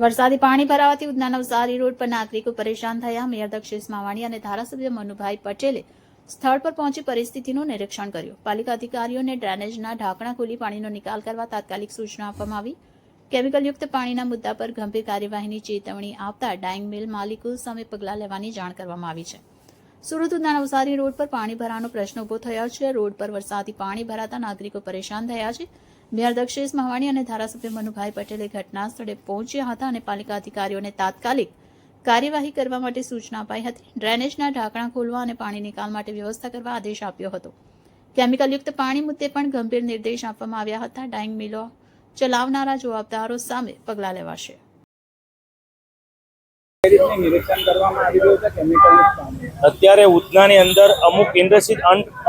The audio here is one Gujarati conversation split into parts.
વરસાદી પાણી ભરાવાથી ઉધના નવસારી રોડ પર નાગરિકો પરેશાન થયા। મેયર દક્ષેશ માવાણી અને ધારાસભ્ય મનુભાઈ પટેલે સ્થળ પર પહોંચી પરિસ્થિતિનું નિરીક્ષણ કર્યું। પાલિકા અધિકારીઓને ડ્રેનેજના ઢાંકણા ખોલી પાણીનો નિકાલ કરવા તાત્કાલિક સૂચના આપવામાં આવી। કેમિકલયુક્ત પાણીના મુદ્દા પર ગંભીર કાર્યવાહીની ચેતવણી આપતા ડાઇંગ મિલ માલિકો સામે પગલાં લેવાની જાણ કરવામાં આવી છે। સુરત ઉધના નવસારી રોડ પર પાણી ભરાવાનો પ્રશ્ન ઉભો થયો છે। રોડ પર વરસાદી પાણી ભરાતા નાગરિકો પરેશાન થયા છે। મેયર દક્ષેશ માવાણી અને ધારાસભ્ય મનુભાઈ પટેલે ઘટના સ્થળે પહોંચ્યા હતા અને પાલિકા અધિકારીઓને તાત્કાલિક કાર્યવાહી કરવા માટે સૂચના અપાઈ હતી। ડ્રેનેજના ઢાંકણા ખોલવા અને પાણી નિકાલ માટે વ્યવસ્થા કરવા આદેશ આપ્યો હતો। કેમિકલયુક્ત પાણી મુદ્દે પણ ગંભીર નિર્દેશ આપવામાં આવ્યા હતા। ડાઇંગ મિલો ચલાવનારા જવાબદારો સામે પગલાં લેવાશે। અત્યારે ઉધનાની અંદર અમુક ઇન્ડસ્ટ્રી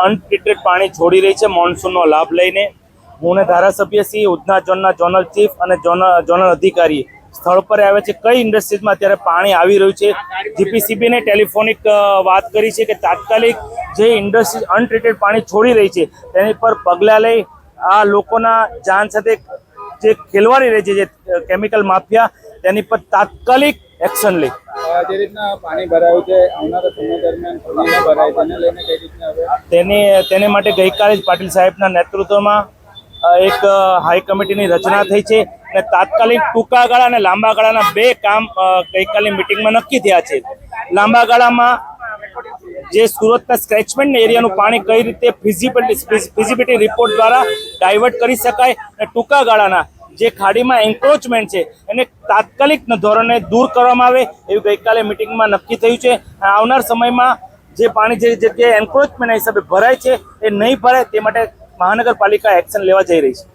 અનટ્રીટેડ પાણી છોડી રહી છે મોન્સૂનનો લાભ લઈને। હું ધારાસભ્ય શ્રી ઉધના ઝોનના ઝોનલ ચીફ અને ઝોનલ અધિકારી સ્થળ પર આવે છે। કઈ ઇન્ડસ્ટ્રીઝમાં અત્યારે પાણી આવી રહ્યું છે, જીપીસીબીને ટેલિફોનિક વાત કરી છે કે તાત્કાલિક જે ઇન્ડસ્ટ્રી અનટ્રીટેડ પાણી છોડી રહી છે તેની પર પગલાં લઈ આ લોકોના જાન સાથે જે ખેલવાડી રહી છે જે કેમિકલ માફિયા તેની પર તાત્કાલિક એક્શન લે। જે રીતના પાણી ભરાયું છે આવનારા સમય દરમિયાન પાણી ભરાય તેને લઈને કઈ રીતના હવે તેને માટે ગઈકાલે જ પાટીલ સાહેબના નેતૃત્વમાં એક હાઈ કમિટીની રચના થઈ છે અને તાત્કાલિક ટૂંકા ગાળા અને લાંબા ગાળાના બે કામ ગઈકાલની મિટિંગમાં નક્કી થયા છે। લાંબા ગાળામાં જે સુરતના સ્ક્રેચમેન્ટ એરિયાનું પાણી કઈ રીતે ફિઝિબિલિટી રિપોર્ટ દ્વારા ડાયવર્ટ કરી શકાય અને ટૂંકા ગાળાના જે ખાડીમાં એન્ક્રોચમેન્ટ છે એને તાત્કાલિક ધોરણે દૂર કરવામાં આવે એવું ગઈકાલે મિટિંગમાં નક્કી થયું છે। આવનાર સમયમાં જે પાણી જે જગ્યાએ એન્ક્રોચમેન્ટના હિસાબે ભરાય છે એ નહીં ભરાય તે માટે મહાનગરપાલિકા એક્શન લેવા જઈ રહી છે।